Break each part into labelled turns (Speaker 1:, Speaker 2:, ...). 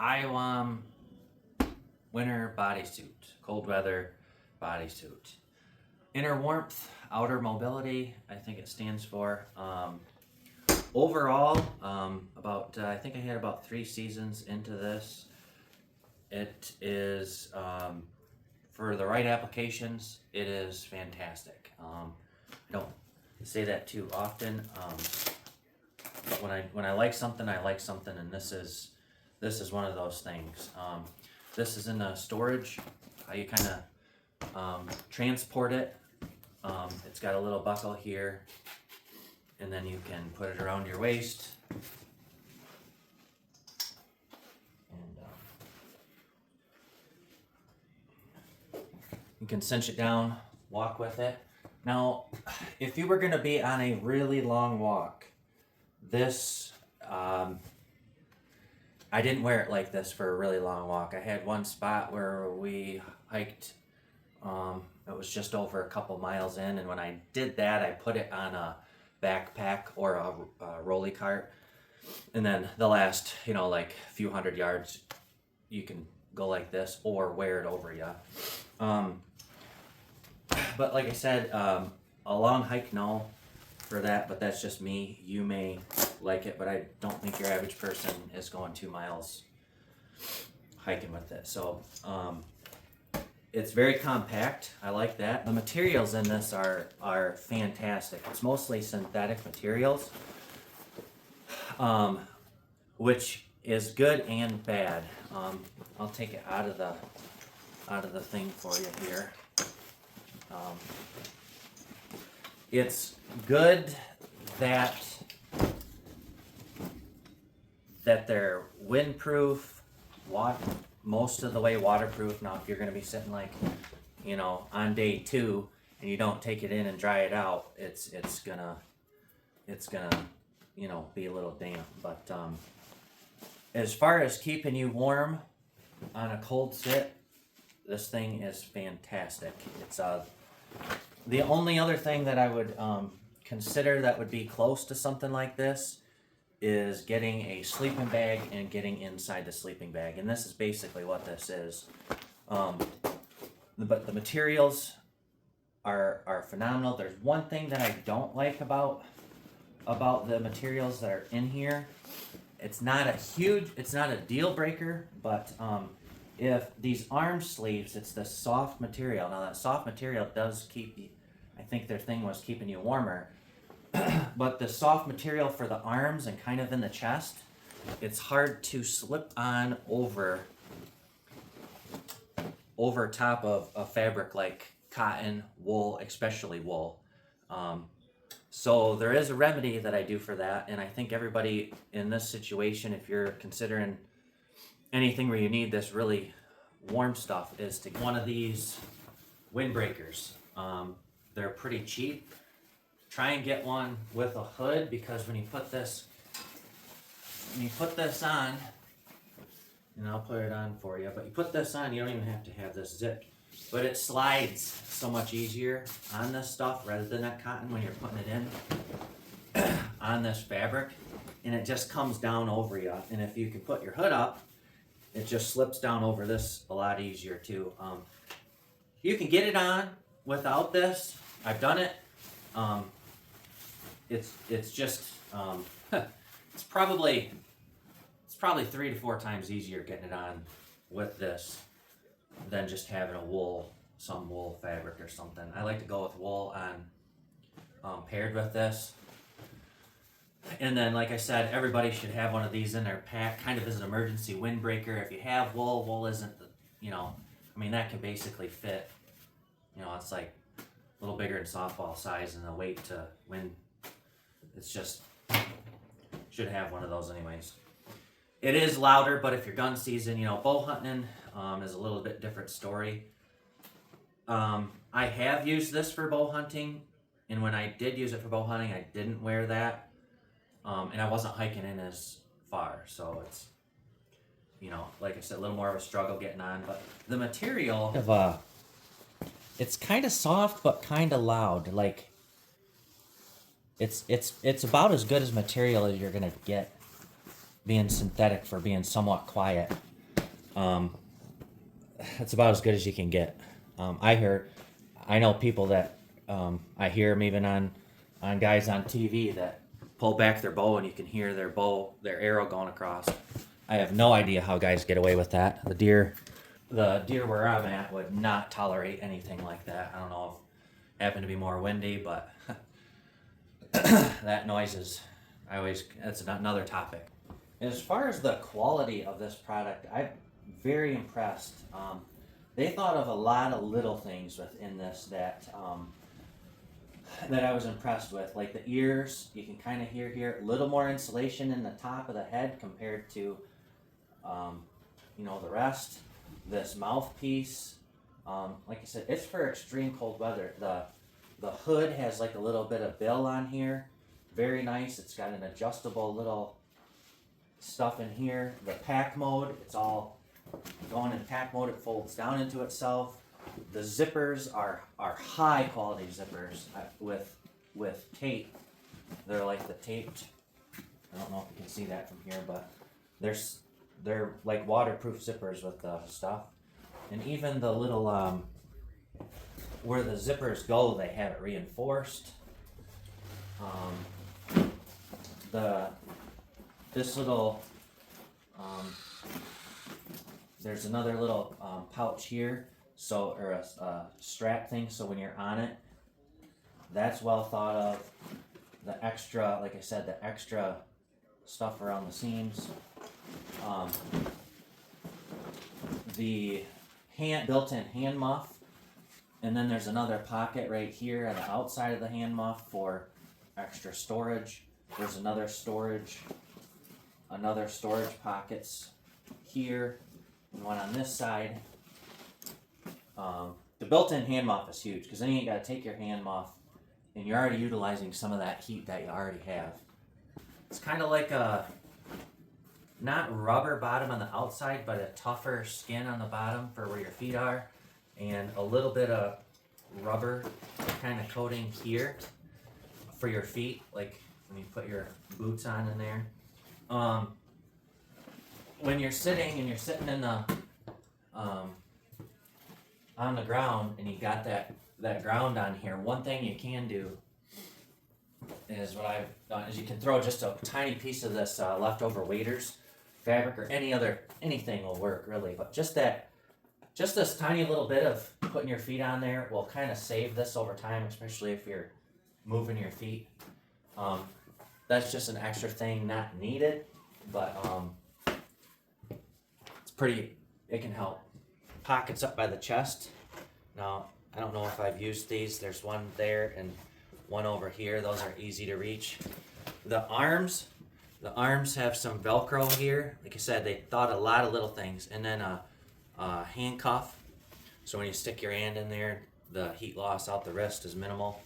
Speaker 1: IWOM winter bodysuit, cold weather bodysuit. Inner warmth, outer mobility, I think it stands for. Overall, I think I had about 3 seasons into this. It is, for the right applications, it is fantastic. I don't say that too often, but when I like something, I like something, and this is one of those things. This is in the storage, how you kind of transport it. It's got a little buckle here, and then you can put it around your waist. And you can cinch it down, walk with it. Now, if you were going to be on a really long walk, this, I didn't wear it like this for a really long walk. I had one spot where we hiked, it was just over a couple miles in, and when I did that, I put it on a backpack or a rolly cart, and then the last, like a few hundred yards, you can go like this or wear it over you. But like I said, a long hike, no, for that, but that's just me. You may like it, but I don't think your average person is going 2 miles hiking with it. So it's very compact. I like that. The materials in this are fantastic. It's mostly synthetic materials, which is good and bad. I'll take it out of the thing for you here. It's good that they're windproof, most of the way waterproof. Now, if you're going to be sitting on day 2 and you don't take it in and dry it out, it's gonna be a little damp. But as far as keeping you warm on a cold sit, this thing is fantastic. It's the only other thing that I would consider that would be close to something like this is getting a sleeping bag and getting inside the sleeping bag, and this is basically what this is. But the materials are phenomenal. There's one thing that I don't like about the materials that are in here. It's not a deal breaker, but if these arm sleeves, it's the soft material. Now that soft material does keep you, I think their thing was keeping you warmer, but the soft material for the arms and kind of in the chest, it's hard to slip on over top of a fabric like cotton, wool, especially wool. So there is a remedy that I do for that, and I think everybody in this situation, if you're considering anything where you need this really warm stuff, is to get one of these windbreakers. They're pretty cheap. Try and get one with a hood, because when you put this on, and I'll put it on for you, but you put this on, you don't even have to have this zipped, but it slides so much easier on this stuff rather than that cotton when you're putting it in on this fabric, and it just comes down over you. And if you can put your hood up, it just slips down over this a lot easier too. You can get it on without this. I've done it. It's just it's probably 3 to 4 times easier getting it on with this than just having some wool fabric or something. I like to go with wool on paired with this. And then, like I said, everybody should have one of these in their pack, kind of as an emergency windbreaker. If you have wool isn't that can basically fit, it's like a little bigger than softball size, and the weight to wind, it's just, should have one of those anyways. It is louder, but if you're gun season, bow hunting is a little bit different story. I have used this for bow hunting, and when I did use it for bow hunting, I didn't wear that. And I wasn't hiking in as far, so it's, like I said, a little more of a struggle getting on. But the material it's kind of soft but kind of loud. Like it's about as good as material as you're gonna get being synthetic for being somewhat quiet. That's about as good as you can get. I know people that I hear them even on guys on TV that pull back their bow and you can hear their arrow going across. I have no idea how guys get away with that. The deer where I'm at would not tolerate anything like that. I don't know if it happened to be more windy, but that noise is, that's another topic. As far as the quality of this product, I'm very impressed. They thought of a lot of little things within this that I was impressed with, like the ears. You can kind of hear here a little more insulation in the top of the head compared to, the rest. This mouthpiece, like I said, it's for extreme cold weather. The hood has like a little bit of bill on here, very nice. It's got an adjustable little stuff in here. The pack mode, it's all going in pack mode. It folds down into itself. The zippers are high quality zippers with tape. They're like the taped. I don't know if you can see that from here, but they're like waterproof zippers with the stuff. And even the little where the zippers go, they have it reinforced. This little there's another little pouch here, or a strap thing, so when you're on it, that's well thought of. The extra, like I said, the extra stuff around the seams. The built-in hand muff, and then there's another pocket right here on the outside of the hand muff for extra storage. There's another storage pockets here, and one on this side. The built-in hand muff is huge because then you got to take your hand muff, and you're already utilizing some of that heat that you already have. It's kind of like a not rubber bottom on the outside, but a tougher skin on the bottom for where your feet are, and a little bit of rubber kind of coating here for your feet, like when you put your boots on in there. When you're sitting in the on the ground and you got that ground on here, one thing you can do is what I've done is you can throw just a tiny piece of this leftover waders fabric, or anything will work really, but just this tiny little bit of putting your feet on there will kind of save this over time, especially if you're moving your feet. That's just an extra thing not needed, but it can help. Pockets up by the chest. Now, I don't know if I've used these. There's one there and one over here. Those are easy to reach. The arms have some Velcro here. Like I said, they thought a lot of little things. And then a handcuff. So when you stick your hand in there, the heat loss out the wrist is minimal.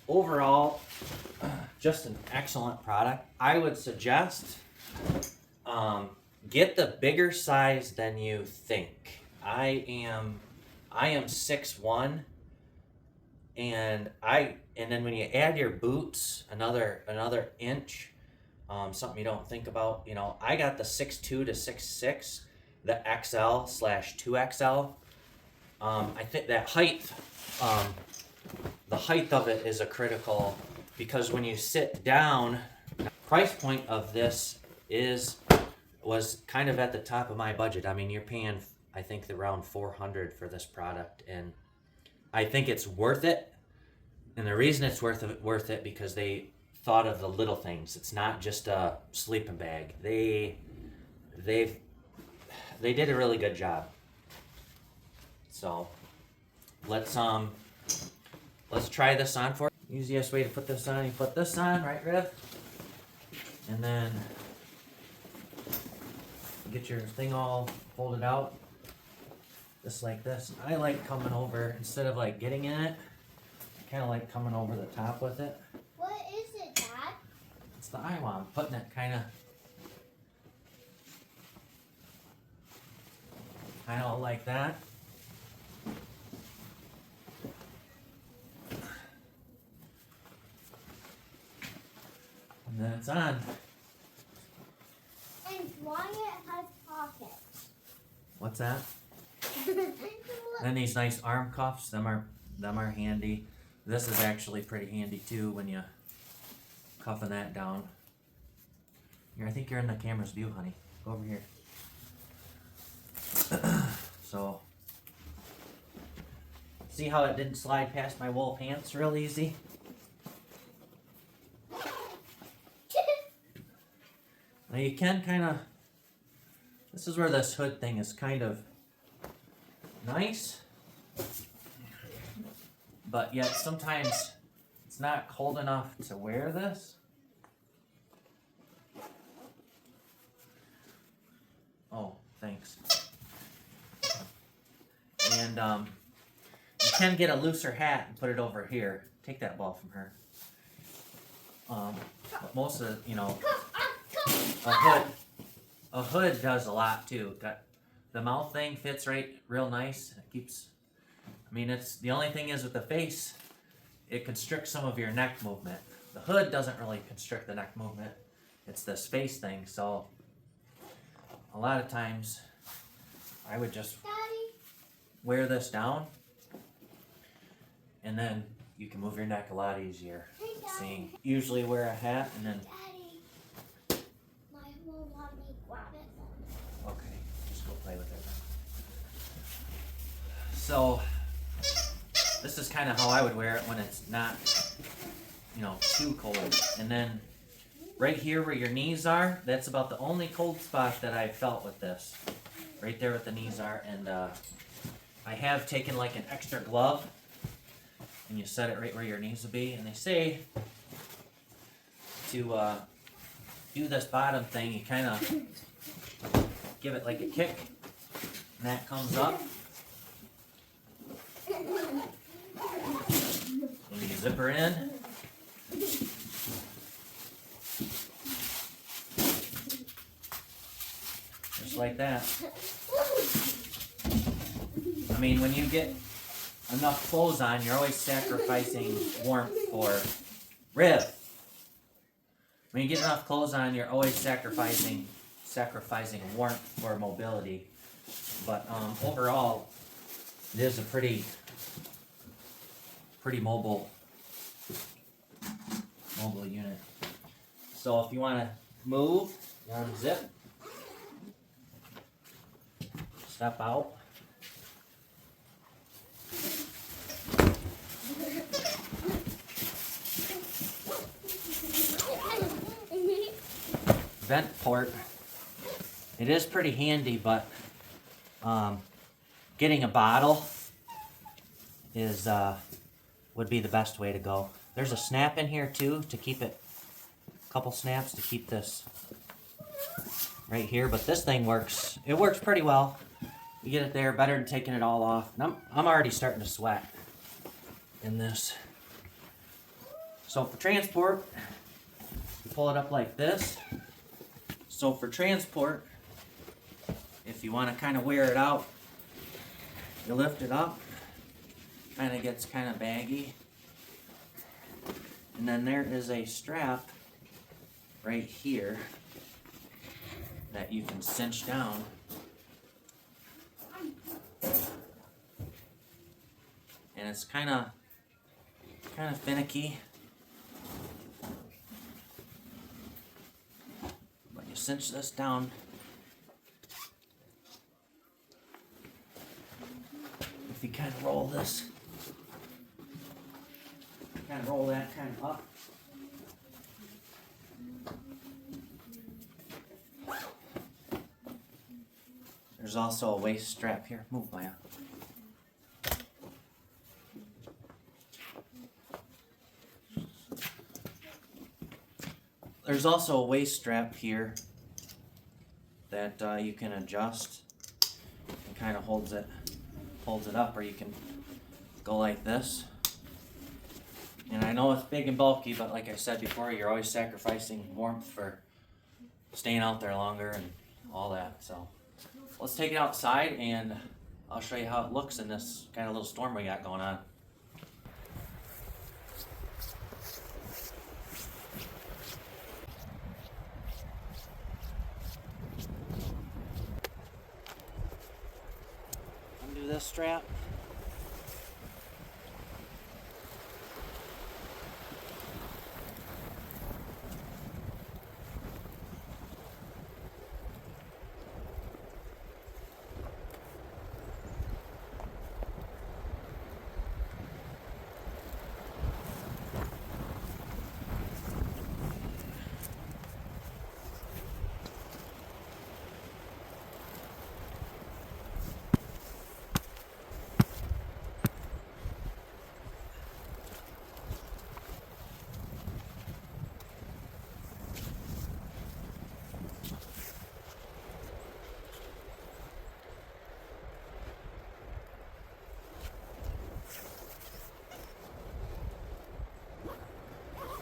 Speaker 1: Overall, just an excellent product. I would suggest get the bigger size than you think. I am 6'1", and then when you add your boots, another inch, something you don't think about. I got the 6'2" to 6'6", the XL/2XL. I think that height, the height of it is a critical, because when you sit down, price point of this was kind of at the top of my budget. I mean, you're paying, I think, around $400 for this product, and I think it's worth it. And the reason it's worth it because they thought of the little things. It's not just a sleeping bag. They did a really good job. So let's try this on for you. Easiest way to put this on, you put this on, right, Rev? And then get your thing all folded out, just like this. I like coming over, instead of like getting in it, I kind of like coming over the top with it.
Speaker 2: What is it, Dad?
Speaker 1: It's the IWOM, putting it kind of like that. And then it's on.
Speaker 2: why it has pockets.
Speaker 1: What's that? Then these nice arm cuffs, them are handy. This is actually pretty handy too when you cuffing that down. Here, I think you're in the camera's view, honey. Go over here. So, see how it didn't slide past my wool pants real easy? Now you can kind of, this is where this hood thing is kind of nice, but yet sometimes it's not cold enough to wear this. Oh, thanks. And you can get a looser hat and put it over here. Take that ball from her. But most of the, a hood does a lot too. Got the mouth thing fits right real nice. It keeps, I mean, it's the only thing is with the face, it constricts some of your neck movement. The hood doesn't really constrict the neck movement. It's this face thing. So a lot of times I would just wear this down and then you can move your neck a lot easier. See, usually wear a hat and then.
Speaker 2: Daddy, my won't let me grab it.
Speaker 1: Okay, just go play with it. So this is kind of how I would wear it when it's not, too cold. And then right here where your knees are, that's about the only cold spot that I've felt with this. Right there where the knees are. And I have taken like an extra glove and you set it right where your knees will be. And they say to do this bottom thing, you kind of give it like a kick and that comes up. And you zip her in. Just like that. I mean, when you get enough clothes on, you're always sacrificing warmth for rib. When you get enough clothes on, you're always sacrificing warmth for mobility. But overall, it is a pretty mobile unit. So if you want to move, you unzip, step out. Vent port. It is pretty handy, but getting a bottle is would be the best way to go. There's a snap in here too to keep it, a couple snaps to keep this right here. But this thing works. It works pretty well. You get it there, better than taking it all off. And I'm already starting to sweat in this. So for transport, you pull it up like this. So for transport, if you want to kind of wear it out, you lift it up. Kind of gets kind of baggy. And then there is a strap right here that you can cinch down. And it's kind of finicky. But you cinch this down. If you kind of roll this, kind of roll that kind of up. There's also a waist strap here. Move, Maya. There's also a waist strap here that you can adjust and kind of holds it up, or you can go like this. And I know it's big and bulky, but like I said before, you're always sacrificing warmth for staying out there longer and all that. So let's take it outside and I'll show you how it looks in this kind of little storm we got going on. this strap.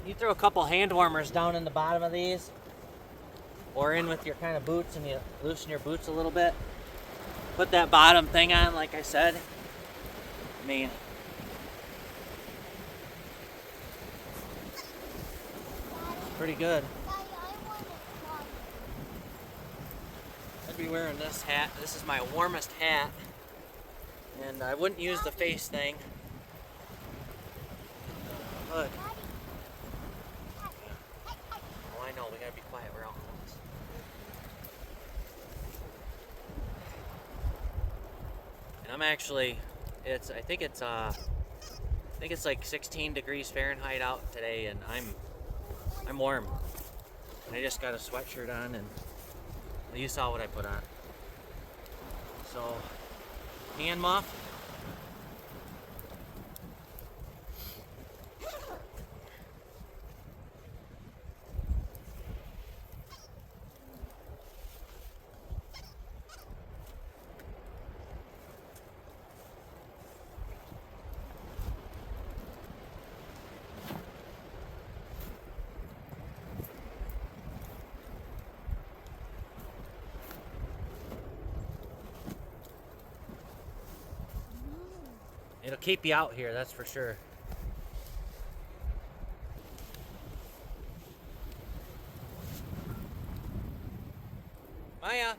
Speaker 1: You throw a couple hand warmers down in the bottom of these, or in with your kind of boots, and you loosen your boots a little bit. Put that bottom thing on, like I said. I mean, pretty good.
Speaker 2: Daddy, I want to climb.
Speaker 1: I'd be wearing this hat. This is my warmest hat, and I wouldn't use the face thing. Hood.
Speaker 2: Daddy.
Speaker 1: Oh, I know. We gotta be quiet. We're out in this. And I'm actually, I think it's like 16 degrees Fahrenheit out today, and I'm warm. And I just got a sweatshirt on, and you saw what I put on. So, hand muff. It'll keep you out here, that's for sure. Maya.